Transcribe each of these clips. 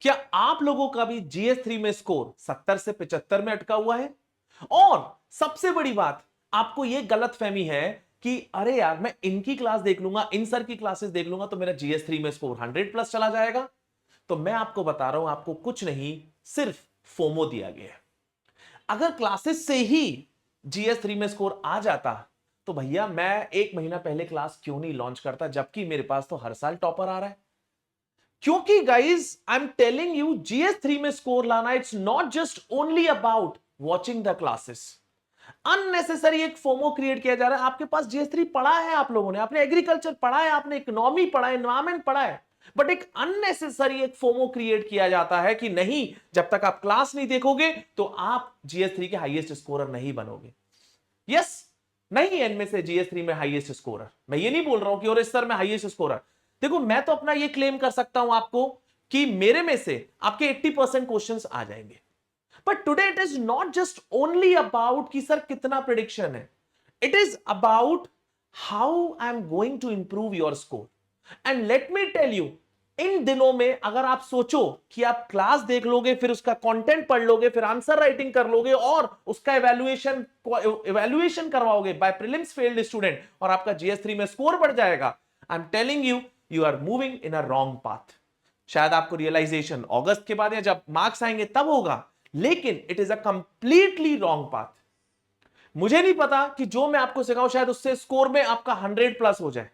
क्या आप लोगों का भी GS3 में स्कोर 70 से 75 में अटका हुआ है? और सबसे बड़ी बात, आपको यह गलतफहमी है कि अरे यार मैं इनकी क्लास देख लूंगा, इन सर की क्लासेस देख लूंगा तो मेरा GS3 में स्कोर 100 प्लस चला जाएगा। तो मैं आपको बता रहा हूं, आपको कुछ नहीं, सिर्फ फोमो दिया गया है। अगर क्लासेस से ही GS3 में स्कोर आ जाता तो भैया मैं एक महीना पहले क्लास क्यों नहीं लॉन्च करता, जबकि मेरे पास तो हर साल टॉपर आ रहा है। क्योंकि guys I am telling you, GS3 में स्कोर लाना it's not just only about watching the classes. Unnecessary एक फोमो क्रिएट किया जा रहा है। आपके पास GS3 पढ़ा है, आप लोगों ने, आपने एग्रीकल्चर पढ़ा है, आपने इकोनॉमी पढ़ा है, एनवायरमेंट पढ़ा है, बट एक अननेसेसरी एक फोमो क्रिएट किया जाता है कि नहीं, जब तक आप क्लास नहीं देखोगे तो आप GS3 के हाईएस्ट स्कोरर नहीं बनोगे। यस, नहीं है इनमें से GS3 में हाईएस्ट स्कोरर। मैं ये नहीं बोल रहा हूं कि और इस सर में हाईएस्ट स्कोरर। देखो मैं तो अपना ये क्लेम कर सकता हूं आपको कि मेरे में से आपके 80% क्वेश्चंस आ जाएंगे। But today it is not just only about कि सर कितना प्रेडिक्शन है, it is about how I am going to improve your score. And let me tell you, इन दिनों में अगर आप सोचो कि आप क्लास देख लोगे, फिर उसका कंटेंट पढ़ लोगे, फिर आंसर राइटिंग कर लोगे और उसका इवैल्यूएशन करवाओगे बाय प्रीलिम्स फेल्ड स्टूडेंट और आपका GS3 में स्कोर बढ़ जाएगा, I am telling you, you are moving in a wrong path. शायद आपको रियलाइजेशन अगस्त के बाद या जब मार्क्स आएंगे तब होगा, लेकिन it is a completely wrong path. मुझे नहीं पता कि जो मैं आपको सिखाऊं शायद उससे स्कोर में आपका 100 प्लस हो जाए,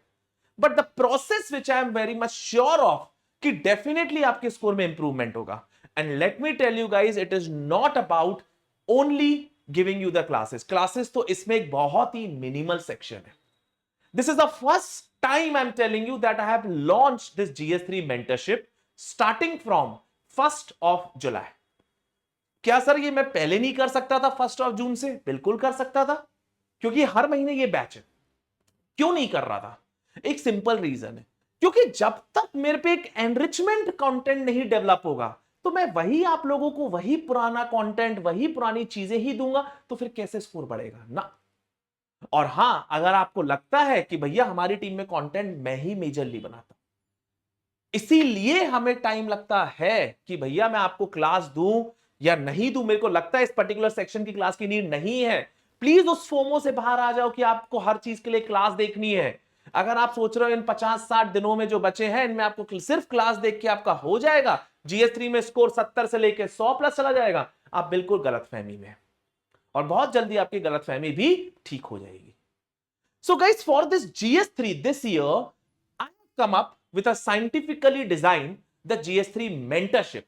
but the process which I am very much sure of कि डेफिनेटली आपके स्कोर में इंप्रूवमेंट होगा। And let me tell you guys, it is not about only giving you the classes तो इसमें एक बहुत ही मिनिमल सेक्शन है। This is the first time I am telling you that I have launched this GS3 mentorship starting from 1st of July। क्या sir ये मैं पहले नहीं कर सकता था 1st of June से? बिल्कुल कर सकता था, क्योंकि हर महीने ये बैच है। क्यों नहीं कर रहा था? एक सिंपल रीजन है, क्योंकि जब तक मेरे पे एक एनरिचमेंट कंटेंट नहीं डेवलप होगा तो मैं वही आप लोगों को वही पुराना कंटेंट, वही पुरानी चीजें ही दूंगा, तो फिर कैसे स्कोर बढ़ेगा ना। और हां, अगर आपको लगता है कि भैया हमारी टीम में कंटेंट मैं ही मेजरली बनाता, इसीलिए हमें टाइम लगता है कि भैया मैं आपको क्लास दूं या नहीं दूं, मेरे को लगता है इस पर्टिकुलर सेक्शन की क्लास की नीड नहीं है, प्लीज उस फोमो से बाहर आ जाओ कि आपको हर चीज के लिए क्लास देखनी है। अगर आप सोच रहे हो इन 50-60 दिनों में जो बचे हैं इनमें आपको सिर्फ क्लास देख के आपका हो जाएगा, GS3 में स्कोर 70 से लेकर 100 प्लस चला जाएगा, आप बिल्कुल गलतफहमी में, और बहुत जल्दी आपकी गलतफहमी भी ठीक हो जाएगी। So guys, for this GS3 this year, I have come up with a scientifically designed the GS3 mentorship.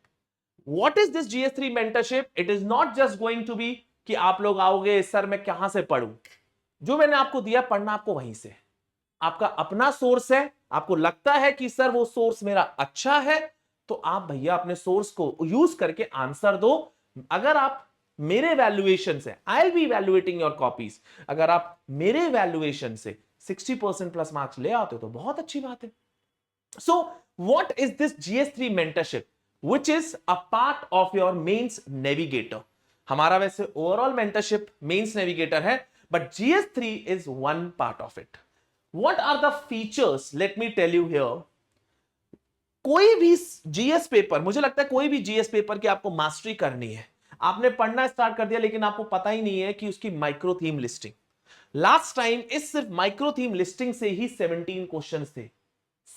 What is this GS3 mentorship? It is not just going to be कि आप लोग आओगे सर मैं कहां से पढ़ूं, जो मैंने आपको दिया पढ़ना आपको वहीं से, आपका अपना सोर्स है, आपको लगता है कि सर वो सोर्स मेरा अच्छा है तो आप भैया अपने सोर्स को यूज करके आंसर दो। अगर आप मेरे वैल्यूएशन से, I will be evaluating your copies, अगर आप मेरे वैल्यूएशन से 60% प्लस मार्क्स ले आते हो तो बहुत अच्छी बात है। So what is this GS3 mentorship which is a part of your mains navigator. हमारा वैसे ओवरऑल मेंटरशिप मेंस नेविगेटर है, but GS3 is one part of it. What are the features? Let me tell you here. कोई भी GS paper, मुझे लगता है कोई भी GS पेपर की आपको मास्टरी करनी है, आपने पढ़ना स्टार्ट कर दिया लेकिन आपको पता ही नहीं है कि उसकी micro theme listing, last time इस सिर्फ माइक्रो थीम लिस्टिंग से ही 17 क्वेश्चंस थे,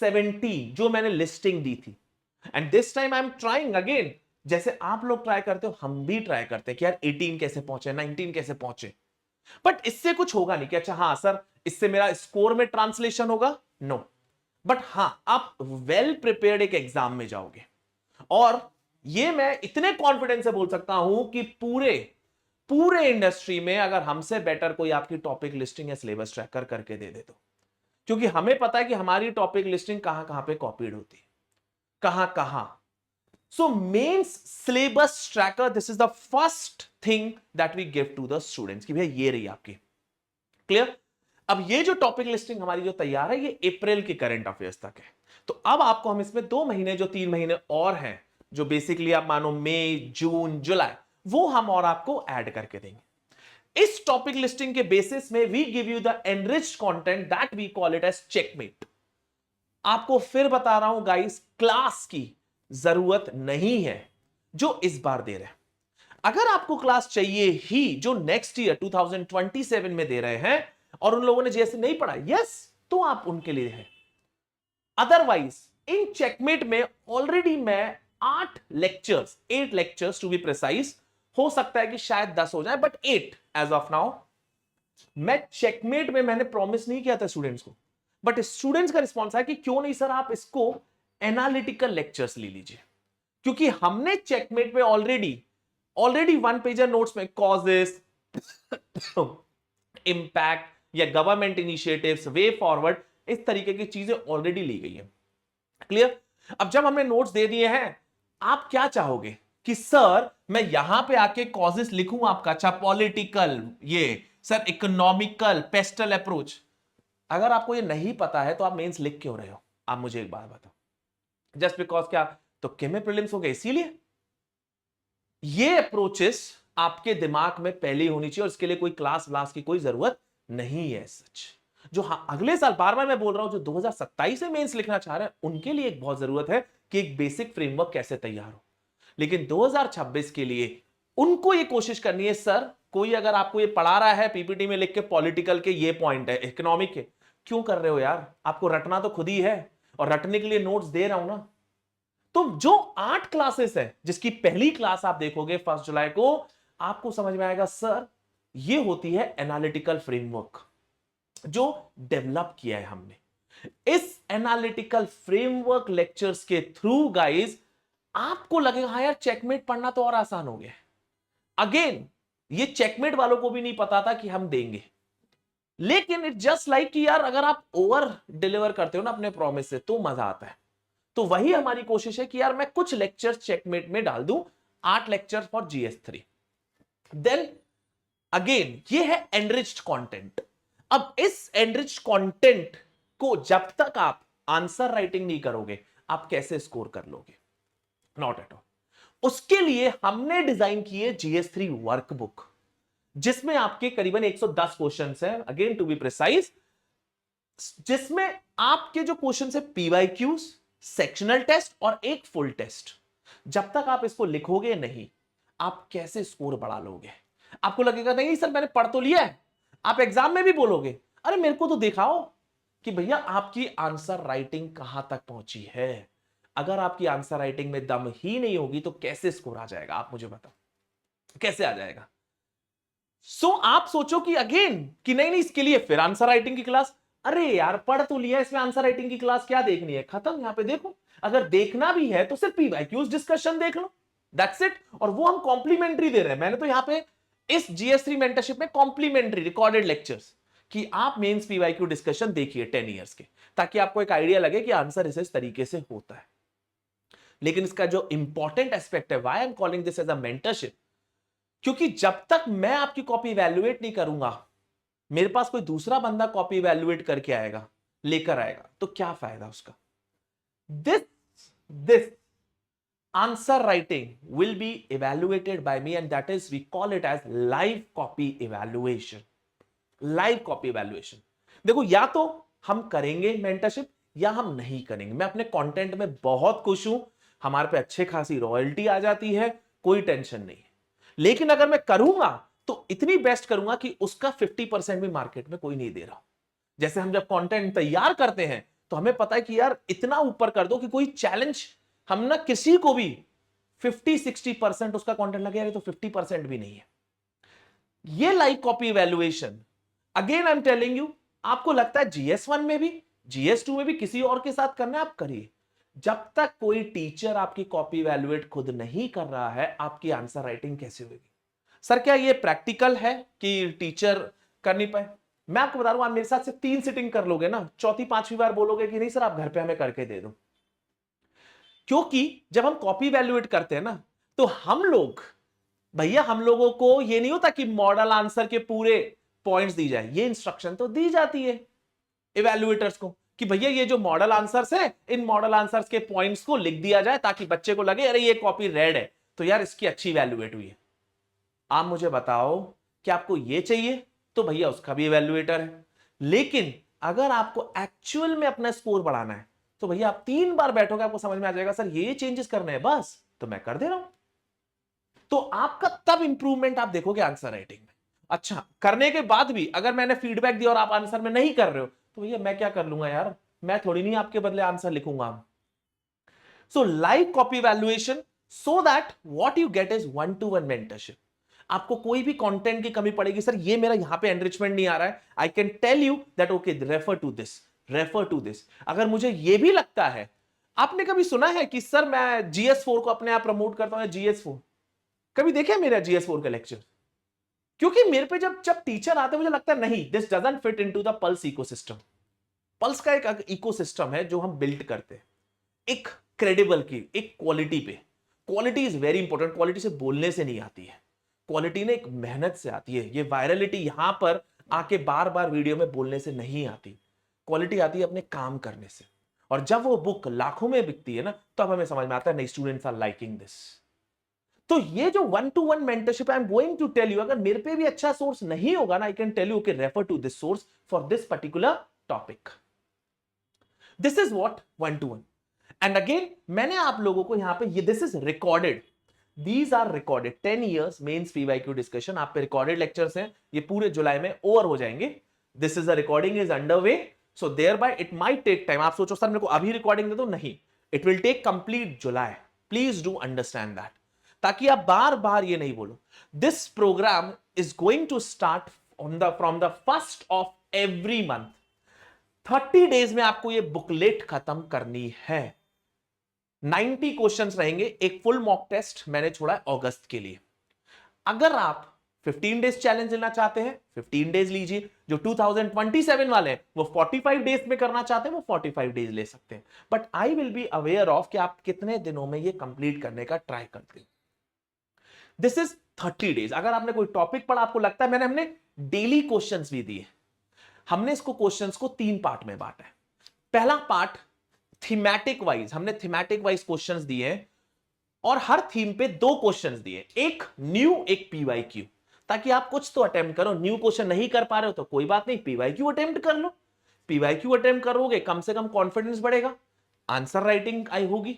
17 जो मैंने लिस्टिंग दी थी। And this time I am trying again, जैसे आप लोग ट्राई करते हो हम भी ट्राई करते हैं कि यार 18 कैसे पहुंचे, 19 कैसे पहुंचे, बट इससे कुछ होगा नहीं कि अच्छा हाँ सर इससे मेरा स्कोर में ट्रांसलेशन होगा, नो, बट हां आप वेल प्रिपेयर्ड एक एग्जाम में जाओगे। और ये मैं इतने कॉन्फिडेंस से बोल सकता हूं कि पूरे पूरे इंडस्ट्री में अगर हमसे बेटर कोई आपकी टॉपिक लिस्टिंग या सिलेबस ट्रैकर करके दे दे तो, क्योंकि हमें पता है कि हमारी टॉपिक लिस्टिंग कहां कहां पे कॉपीड होती है, कहां कहां। So mains syllabus tracker, this is the first thing that we give to the students कि भैया ये रही आपकी क्लियर। अब ये जो टॉपिक लिस्टिंग हमारी जो तैयार है ये अप्रैल के करंट अफेयर्स तक है, तो अब आपको हम इसमें 2 महीने जो 3 महीने और हैं, जो बेसिकली आप मानो मई जून जुलाई, वो हम और आपको ऐड करके देंगे। इस टॉपिक लिस्टिंग के बेसिस में we give you the enriched content that we call it as checkmate. आपको फिर बता रहा हूं गाइस, क्लास की जरूरत नहीं है जो इस बार दे रहे हैं। अगर आपको क्लास चाहिए ही जो नेक्स्ट ईयर 2027 में दे रहे हैं और उन लोगों ने जीएस नहीं पढ़ा, यस, तो आप उनके लिए है। अदरवाइज इन चेकमेट में ऑलरेडी मैं 8 लेक्चर्स टू बी प्रिसाइज, हो सकता है कि शायद 10 हो जाए, बट 8 एज ऑफ नाउ। मैं चेकमेट में मैंने प्रॉमिस नहीं किया था स्टूडेंट्स को, बट स्टूडेंट्स का रिस्पॉन्स है कि क्यों नहीं सर आप इसको एनालिटिकल लेक्चर्स ले लीजिए, क्योंकि हमने चेकमेट में ऑलरेडी 1 पेजर नोट्स में कॉजेस, इंपैक्ट या गवर्नमेंट इनिशिएटिव्स, वे फॉरवर्ड, इस तरीके की चीजें ऑलरेडी ली गई है। क्लियर? अब जब हमने नोट्स दे दिए हैं, आप क्या चाहोगे कि सर मैं यहां पे आके कॉजेस लिखूं आपका, अच्छा पॉलिटिकल, ये सर इकोनॉमिकल, पेस्टल अप्रोच। अगर आपको ये नहीं पता है तो आप मेंस लिख क्यों रहे हो? आप मुझे एक बात बताओ। जस्ट बिकॉज क्या तो केमे प्रीलिम्स हो गए इसीलिए? ये अप्रोचेस आपके दिमाग में पहले ही होनी चाहिए और इसके लिए कोई क्लास की कोई जरूरत नहीं है सच। जो अगले साल, बार बार मैं बोल रहा हूं, जो 2027 में मेंस लिखना चाह रहे हैं उनके लिए एक बहुत जरूरत है कि एक बेसिक फ्रेमवर्क कैसे तैयार हो। लेकिन 2026 के लिए उनको ये कोशिश करनी है, सर कोई अगर आपको ये पढ़ा रहा है पीपीटी में लिख के पॉलिटिकल के ये पॉइंट है, इकोनॉमिक के, क्यों कर रहे हो यार? आपको रटना तो खुद ही है और रटने के लिए नोट्स दे रहा हूं ना। तो जो 8 क्लासेस है, जिसकी पहली क्लास आप देखोगे 1 जुलाई को, आपको समझ में आएगा सर ये होती है एनालिटिकल फ्रेमवर्क जो डेवलप किया है हमने। इस एनालिटिकल फ्रेमवर्क लेक्चर्स के थ्रू गाइस आपको लगेगा हाँ यार चेकमेट पढ़ना तो और आसान हो गया। अगेन ये चेकमेट वालों को भी नहीं पता था कि हम देंगे, लेकिन इट जस्ट लाइक कि यार अगर आप ओवर डिलीवर करते हो ना अपने प्रॉमिस से तो मजा आता है। तो वही हमारी कोशिश है कि यार मैं कुछ लेक्चर्स चेकमेट में डाल दूं, 8 lectures for GS3। Then again ये है एनरिच्ड कंटेंट। अब इस एनरिच्ड कंटेंट को जब तक आप आंसर राइटिंग नहीं करोगे आप कैसे स्कोर कर लोगे? Not at all. उसके लिए हमने डिजाइन की है GS3 वर्कबुक, जिसमें आपके करीबन 110 क्वेश्चंस हैं, अगेन टू बी प्रिसाइज, जिसमें आपके जो क्वेश्चन है PYQs, सेक्शनल टेस्ट और एक फुल टेस्ट। जब तक आप इसको लिखोगे नहीं आप कैसे स्कोर बढ़ा लोगे? आपको लगेगा नहीं सर मैंने पढ़ तो लिया है। आप एग्जाम में भी बोलोगे अरे मेरे को तो दिखाओ कि भैया आपकी आंसर राइटिंग कहां तक पहुंची है। अगर आपकी आंसर राइटिंग में दम ही नहीं होगी तो कैसे स्कोर आ जाएगा? आप मुझे बताओ कैसे आ जाएगा? आप सोचो कि अगेन कि नहीं इसके लिए फिर आंसर राइटिंग की क्लास। अरे यार पढ़ तो लिया, इसमें आंसर राइटिंग की क्लास क्या देखनी है? खत्म। यहां पे देखो, अगर देखना भी है तो सिर्फ PYQs डिस्कशन देख लो, दैट्स इट। और वो हम कॉम्प्लीमेंट्री दे रहे हैं। मैंने तो यहां पे इस GS3 मेंटरशिप में कॉम्प्लीमेंट्री रिकॉर्डेड लेक्चर्स कि आप मेंस PYQ डिस्कशन देखिए 10 इयर्स के, ताकि आपको एक आइडिया लगे कि आंसर इस तरीके से होता है। लेकिन इसका जो इंपॉर्टेंट एस्पेक्ट है, why I am calling this as a mentorship, क्योंकि जब तक मैं आपकी कॉपी इवैल्यूएट नहीं करूंगा, मेरे पास कोई दूसरा बंदा कॉपी इवैल्यूएट करके आएगा, लेकर आएगा, तो क्या फायदा उसका? This answer writing will be evaluated by me and that is we call it as live copy evaluation. live copy evaluation देखो, या तो हम करेंगे मेंटरशिप या हम नहीं करेंगे। मैं अपने कंटेंट में बहुत खुश हूं, हमारे पे अच्छे खासी रॉयल्टी आ जाती है, कोई टेंशन नहीं है। लेकिन अगर मैं करूंगा तो इतनी बेस्ट करूंगा कि उसका 50% भी मार्केट में कोई नहीं दे रहा। जैसे हम जब कंटेंट तैयार करते हैं तो हमें पता है कि यार इतना ऊपर कर दो कि कोई चैलेंज, हम ना किसी को भी 50-60% उसका कंटेंट लगे, तो 50% भी नहीं है। ये live copy evaluation, again I am telling you, आपको लगता है GS1 में भी GS2 में भी किसी और के साथ करना है, आप करिए। जब तक कोई टीचर आपकी कॉपी इवैल्यूएट खुद नहीं कर रहा है, आपकी आंसर राइटिंग कैसे होगी? सर क्या ये प्रैक्टिकल है कि टीचर कर नहीं पाए? मैं आपको बता रहा हूं, आप मेरे साथ से 3 सिटिंग कर लोगे ना, चौथी 5वीं बार बोलोगे कि नहीं सर आप घर पे हमें करके दे दो। क्योंकि जब हम कॉपी इवैल्यूएट करते हैं ना, तो हम लोग, भैया हम लोगों को ये नहीं होता कि मॉडल आंसर के पूरे पॉइंट्स दी जाए। ये इंस्ट्रक्शन तो दी जाती है इवैल्यूएटर्स को कि भैया ये जो मॉडल आंसर्स है, इन मॉडल आंसर्स के पॉइंट्स को लिख दिया जाए ताकि बच्चे को लगे अरे ये कॉपी रेड है तो यार इसकी अच्छी इवैल्यूएट हुई है। आप मुझे बताओ कि आपको ये चाहिए तो भैया उसका भी इवैल्यूएटर है। लेकिन अगर आपको एक्चुअल में अपना स्कोर बढ़ाना है तो भैया आप 3 बार बैठोगे आपको समझ में आ जाएगा सर ये चेंजेस करने हैं, बस तो मैं कर दे रहा हूं। तो आपका तब इंप्रूवमेंट आप देखोगे आंसर राइटिंग में। अच्छा, करने के बाद भी अगर मैंने फीडबैक दिया और आप आंसर में नहीं कर रहे हो तो भैया मैं क्या कर लूंगा यार, मैं थोड़ी नहीं आपके बदले आंसर लिखूंगा। सो live copy valuation so that what you get is 1-to-1 mentorship. आपको कोई भी कंटेंट की कमी पड़ेगी, सर ये मेरा यहां पे एनरिचमेंट नहीं आ रहा है, I can tell you that okay refer to this, refer to this. अगर मुझे ये भी लगता है, आपने कभी सुना है कि सर मैं GS4 को अपने आप प्रमोट करता हूं, GS4 कभी देखे मेरा GS4 का लेक्चर? क्योंकि मेरे पे जब जब टीचर आते हैं मुझे लगता है नहीं, this doesn't fit into the pulse ecosystem. Pulse का एक इकोसिस्टम है जो हम बिल्ड करते हैं एक क्रेडिबल की, एक क्वालिटी पे। Quality is very important. Quality से बोलने से नहीं आती है, क्वालिटी ने एक मेहनत से आती है। ये वायरलिटी यहां पर आके बार बार वीडियो में बोलने से नहीं आती, क्वालिटी आती है अपने काम करने से। और जब वो बुक लाखों में बिकती है ना, तब हमें समझ में आता है नहीं, स्टूडेंट्स आर लाइकिंग दिस। तो ये जो 1-to-1 mentorship I am going to tell you, अगर मेरे पे भी अच्छा सोर्स नहीं होगा ना, I can tell you okay refer to this source for this particular topic. This is what 1-to-1। And again मैंने आप लोगों को यहां पे ये this is recorded, these are recorded 10 years mains PYQ discussion. आप पे रिकॉर्डेड लेक्चर्स हैं, ये पूरे जुलाई में ओवर हो जाएंगे। This is a recording is under way, so thereby it might take time. आप सोचो सर मेरे को अभी रिकॉर्डिंग दे दो, नहीं, it will take complete July. Please do understand that, ताकि आप बार बार ये नहीं बोलो। This programme is going to start from the 1st of every month। 30 days में आपको ये बुकलेट खत्म करनी है। 90 क्वेश्चंस रहेंगे, एक फुल मॉक टेस्ट मैंने छोड़ा है अगस्त के लिए। अगर आप 15 डेज चैलेंज लेना चाहते हैं 15 डेज लीजिए, जो 2027 वाले हैं वो 45 डेज में करना चाहते हैं वो 45 डेज ले सकते हैं। But I will be aware of कि आप कितने दिनों में ये कंप्लीट करने का ट्राई करते हैं। This is 30 days. अगर आपने कोई टॉपिक पढ़ा, आपको लगता है हमने डेली क्वेश्चंस भी दिए, हमने इसको क्वेश्चंस को 3 पार्ट में बांटा है। पहला पार्ट थीमेटिक वाइज, हमने थीमेटिक वाइज क्वेश्चंस दिए हैं और हर थीम पे 2 क्वेश्चंस दिए, एक न्यू एक पीवाईक्यू, ताकि आप कुछ तो अटेम्प्ट करो। न्यू क्वेश्चन नहीं कर पा रहे हो तो कोई बात नहीं, पीवाईक्यू अटेम्प्ट कर लो। पीवाईक्यू अटेम्प्ट करोगे कम से कम कॉन्फिडेंस बढ़ेगा, आंसर राइटिंग आई होगी।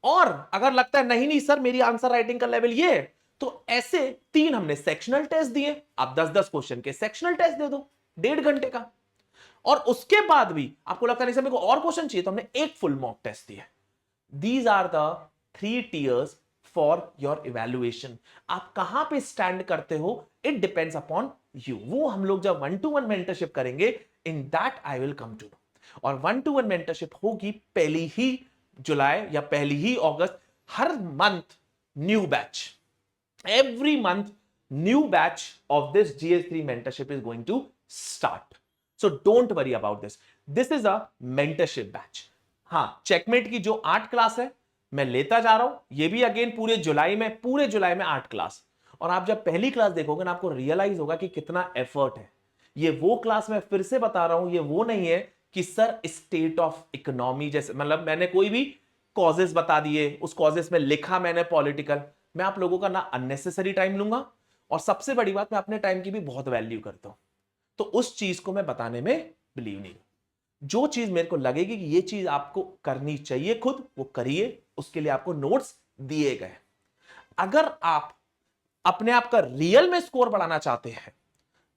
और अगर लगता है नहीं नहीं सर मेरी आंसर राइटिंग का लेवल ये है, तो ऐसे 3 हमने सेक्शनल टेस्ट दिए। आप 10-10 क्वेश्चन के सेक्शनल टेस्ट दे दो 1.5 घंटे का। और उसके बाद भी आपको लगता नहीं सर मेरे को और क्वेश्चन चाहिए, तो हमने एक फुल मॉक टेस्ट दिया। These are the 3 tiers for your evaluation. आप कहां पे स्टैंड करते हो, इट डिपेंड्स अपॉन यू। वो हम लोग जब 1-to-1 मेंटरशिप करेंगे, in that I will come to know. और 1-to-1 मेंटरशिप होगी पहली ही जुलाई या पहली ही अगस्त। हर month new batch, every month new batch of this GS3 mentorship is going to start, so don't worry about this. This is a mentorship batch। हाँ, चेकमेट की जो 8 क्लास है मैं लेता जा रहा हूं, ये भी अगेन पूरे जुलाई में 8 क्लास। और आप जब पहली क्लास देखोगे ना, आपको रियलाइज होगा कि कितना एफर्ट है। ये वो क्लास मैं फिर से बता रहा हूं, ये वो नहीं है कि सर स्टेट ऑफ इकोनॉमी जैसे, मतलब मैंने कोई भी कॉजेस बता दिए, उस कॉजेस में लिखा मैंने पॉलिटिकल। मैं आप लोगों का ना अननेसेसरी टाइम लूंगा, और सबसे बड़ी बात मैं अपने टाइम की भी बहुत वैल्यू करता हूं, तो उस चीज को मैं बताने में बिलीव नहीं। जो चीज मेरे को लगेगी कि ये चीज आपको करनी चाहिए खुद, वो करिए, उसके लिए आपको नोट्स दिए गए। अगर आप अपने आप का रियल में स्कोर बढ़ाना चाहते हैं,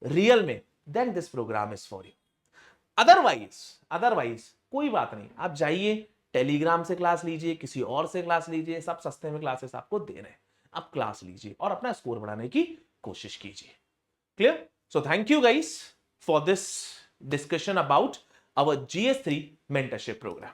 रियल में, then this programme is for you. Otherwise कोई बात नहीं, आप जाइए टेलीग्राम से क्लास लीजिए, किसी और से क्लास लीजिए, सब सस्ते में क्लासेस आपको दे रहे हैं। आप क्लास लीजिए और अपना स्कोर बढ़ाने की कोशिश कीजिए। Clear? So thank you guys for this discussion about our GS3 mentorship program।